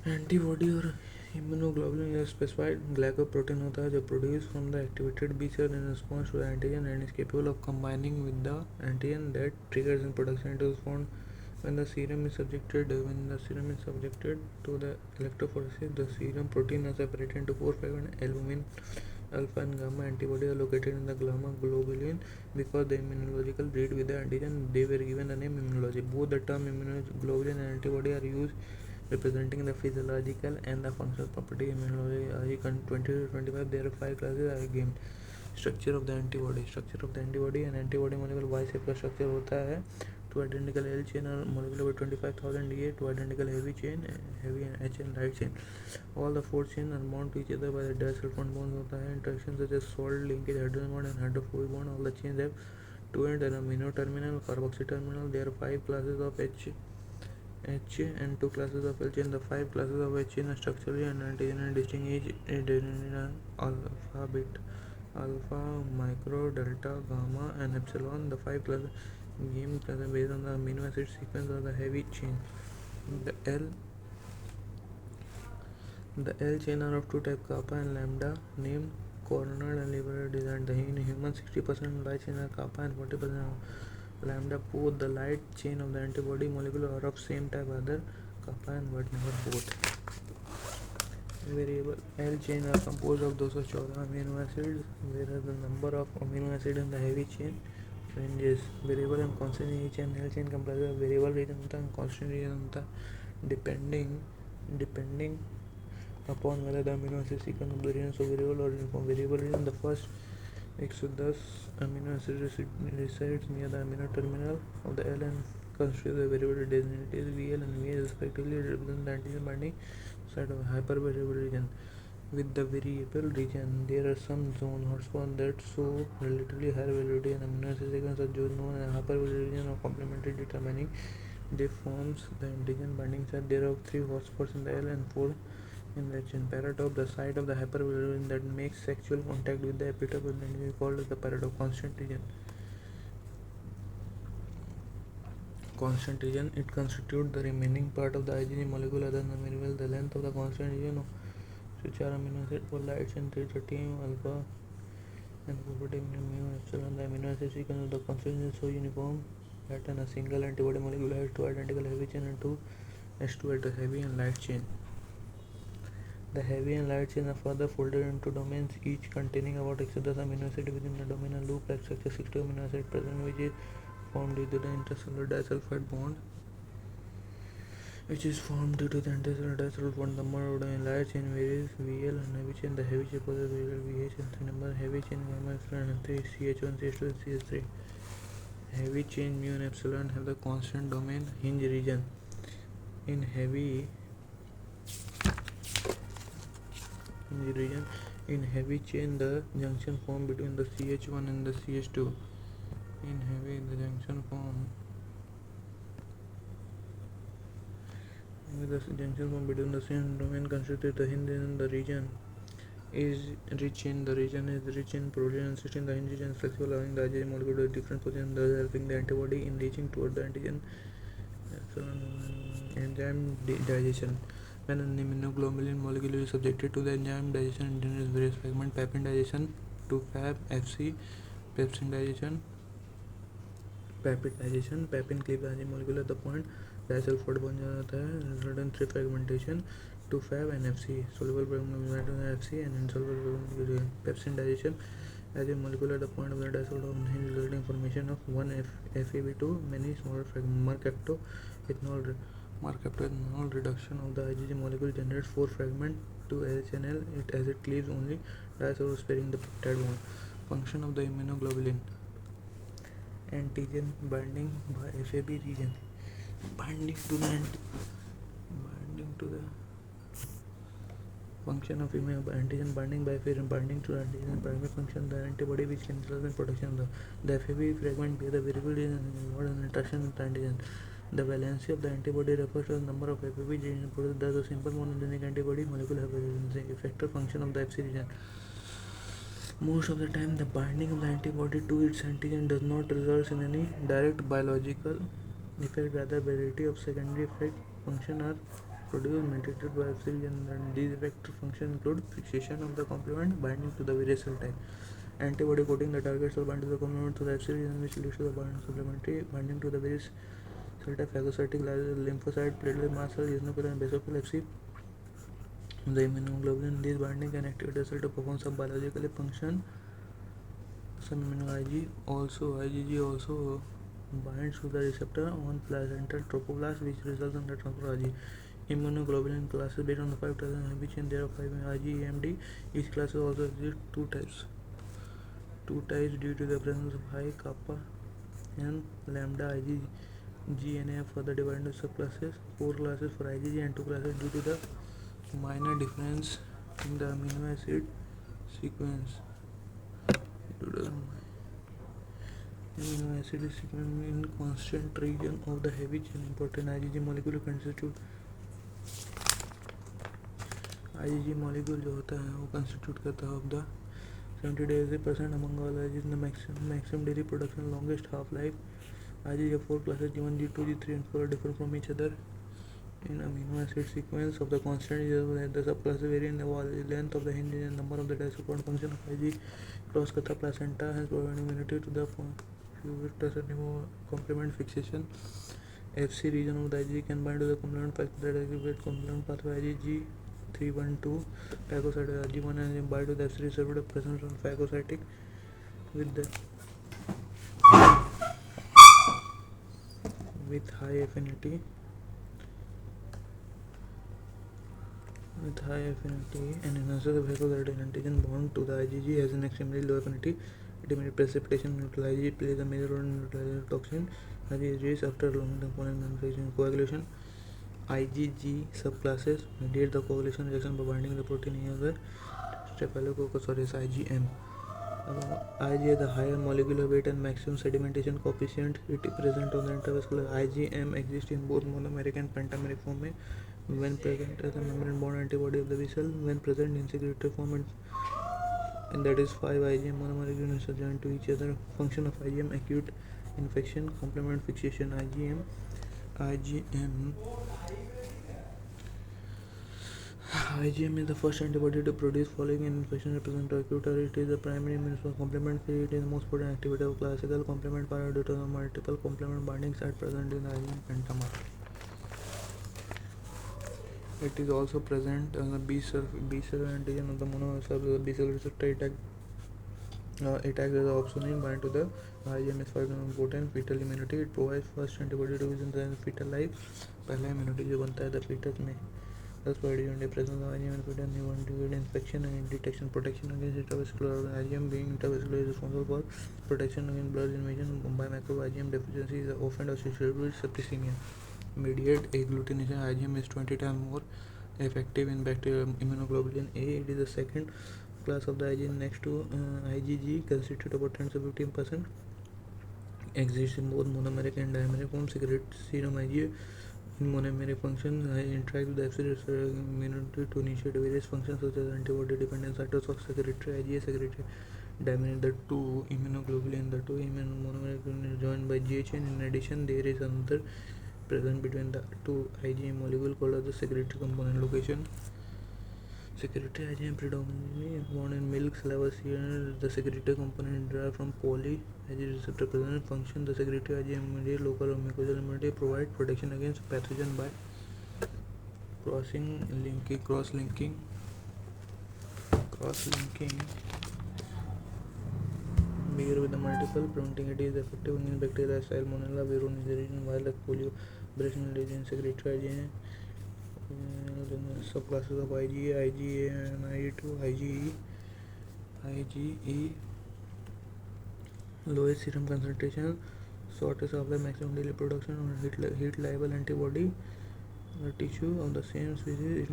Antibody और immunoglobulin एक specified glycoprotein होता है जो produce from the activated B cell in response to the antigen and is capable of combining with the antigen that triggers in production. It is found when the serum is subjected to the electrophoresis. The serum protein is separated into four fragments. Albumin, alpha and gamma antibody are located in the gamma globulin. Because the immunological read with the antigen, they were given the name immunology. Both the term immunoglobulin and antibody are used representing the physiological and the functional property. Immunology 2025 there are 5 classes are given. Structure of the antibody and antibody molecule Y shape का structure होता है. Two identical L chain are molecular weight 25,000 Da. Two identical heavy chain, heavy H and light chain. All the four chains are bound to each other by the disulfide bonds होता है. Interactions such as salt linkage, hydrogen bond and hydrophobic bond. All the chains have two ends and amino terminal, carboxy terminal. There are 5 classes of H and 2 classes of L chain. The 5 classes of H chain are structurally and antigen distinguish adenine, alpha, beta, alpha, micro, delta, gamma, and epsilon. The 5 classes game class based on the amino acid sequence of the heavy chain. The L the L chain are of two types, kappa and lambda, named cornered and liver designed. In human 60% light chain are kappa and 40% lambda. Both the light chain of the antibody molecule are of same type, other kappa and but never both. Variable L chain are composed of 214 amino acids, whereas the number of amino acids in the heavy chain ranges. Variable and constant chain L chain comprises of variable region and constant region depending upon whether the amino acid sequence of the region is variable or uniform. Variable region, the first 110 amino acid resides near the amino terminal of the L and constitutes the variable designated VL and VH respectively, represent the antigen binding site of hypervariable region. With the variable region, there are some zone hotspots that show relatively higher variability and amino acid sequence are known as hypervariable region or complementary determining they forms the antigen binding site. There are 3 hotspots in the L and 4 in the chain. Paratope, the site of the hypervariable region that makes sexual contact with the epitope of the antigen is called as the paratope. Constant region, it constitutes the remaining part of the IgG molecule other than the mineral. The length of the constant region of which are amino acid for light chain 330 alpha and 440 mu epsilon. The amino acid sequence of the constant region is so uniform that a single antibody molecule has 2 identical heavy chain and 2 H2 at the heavy and light chain. The heavy and light chain are further folded into domains, each containing about 110 amino acids within the domain. A loop-like structure 60 amino acids present, which is formed due to the intercellular disulfide bond, which is formed due to the intercellular disulfide bond. The number of light chain varies. VL and heavy chain. The heavy chain possesses VL, VH and 3 number. Heavy chain gamma epsilon and 3 CH1, CH2 and CH3. Heavy chain mu and epsilon have the constant domain hinge region. In heavy chain, the junction formed between the CH1 and the CH2. In heavy, the junction formed between the same domain constitutes the hinge region. The region is rich in protein and cysteine. The hinge region is flexible, allowing the IgG molecule to different positions, thus helping the antibody in reaching toward the antigen. Enzyme digestion. When an immunoglobulin molecule is subjected to the enzyme digestion in various fragments, peptide digestion to Fab, FC, pepsin digestion, pepin cleaves the enzyme molecule at the point disulfide बन जाता है, result in 3 fragmentation to Fab and FC, soluble fragment FC and insoluble pepsin digestion as a molecule at the point of the disulfide unhinged, resulting formation of one FAB2 many smaller fragments. Mercapto reduction of the IgG molecule generates 4 fragments to HNL as it cleaves only disulfide sparing the peptide bond. Function of the immunoglobulin. Antigen binding by FAB region. Binding to the function of antigen binding by FAB binding to antigen. Primary function, the antibody which can result in protection of the FAB fragment by the variable region involved in interaction with the antigen. The valency of the antibody refers to the number of FAB genes produced. Thus, a simple monogenic antibody molecule has a effector function of the FC region. Most of the time, the binding of the antibody to its antigen does not result in any direct biological effect. Rather, variety of secondary effect function are produced mediated by Fc region, and these vector functions include fixation of the complement, binding to the various cell type, antibody coating the target cell, bind to the complement to the Fc region, which leads to the supplementary binding to the various cell type, phagocytic, lymphocyte, platelet, mast cell, eosinophil, and basophil Fc. The immunoglobulin, these binding can activate the cell to perform some biologically function. Some IgG also binds to the receptor on placental trophoblast, which results in the transfer of IgG. Immunoglobulin classes based on the 5 types of chain. There are 5 IgEMD. Each class also exists two types. Two types due to the presence of high kappa and lambda IgG and further divided into subclasses. 4 classes for IgG and 2 classes due to the minor difference in the amino acid sequence. Due to the amino acid sequence in constant region of the heavy chain, important IgG molecule जो होता है वो constitute करता है of the 70% among all IgG, the maximum daily production, longest half life. IgG have 4 classes, G1, G2, G3 and 4 are different from each other in amino acid sequence of the constant. The subclasses vary in the length of the hinge and number of the disulfide function of IgG. Cross kata placenta has provided immunity to the complement fixation. Fc region of the IgG can bind to the complement pathway that activates complement pathway. IgG 312 phagocytic IgG1 and bind to the Fc receptor present on phagocytic with high affinity and enhances the phagocytic antigen bound to the IgG has an extremely low affinity. Intermediate precipitation neutral IgG plays a major role in neutralizing toxin. IgG is released after long component manufacturing coagulation. IgG subclasses mediate the coagulation reaction by binding the protein either Staphylococcus aureus IgM. IgA the higher molecular weight and maximum sedimentation coefficient. It is present on the intravascular. IgM exists in both monomeric and pentameric form. When present as a membrane bound antibody of the vessel, when present in secretory form, and that is 5 IgM monomeric units are joined to each other. Function of IgM: acute infection, complement fixation. IgM is the first antibody to produce following an infection represent acute, or it is the primary immune response. Complement theory, it is the most potent activity of classical complement power due to the multiple complement binding sites present in the IgM pentamer. It is also present on the B cell antigen of the mononuclear B cell receptor. It acts as an opsonine bind to the IgM is 5 potent fetal immunity. It provides first antibody to within the fetal life. पहला immunity जो बनता है the fetus में. Thus, in the presence of IgM and fetal new infection and detection, protection against intravascular. IgM being intravascular is responsible for protection against blood invasion by microbe. IgM deficiency is often associated with septicemia. Mediate agglutination. IgM is 20 times more effective in bacterial immunoglobulin A. It is the second class of the IgM next to IgG, constitute about 10 to 15%. Exists in both monomeric and dimeric form. Secret serum IgA in monomeric function interact with the Fc immunity to initiate various functions such as antibody dependent cytos of secretory IgA secretory dimeric. The two immunoglobulin, the two monomeric units joined by GH, and in addition there is another present between the two IgM molecule called as the secretory component location. Secretory IgM predominantly found in milk, saliva, serum. The secretory component derived from poly IgG receptor present. Function: the secretory IgM mediate local or mucosal immunity, provide protection against pathogen by cross-linking behavior with the multiple, preventing it is effective against bacteria, salmonella, veronism, virus, polio, breast disease. Secretory IgM subclasses of IgA, IgA and IgE. Lowest serum concentration, shortest of the maximum daily production on heat liable antibody. The tissue of the same species is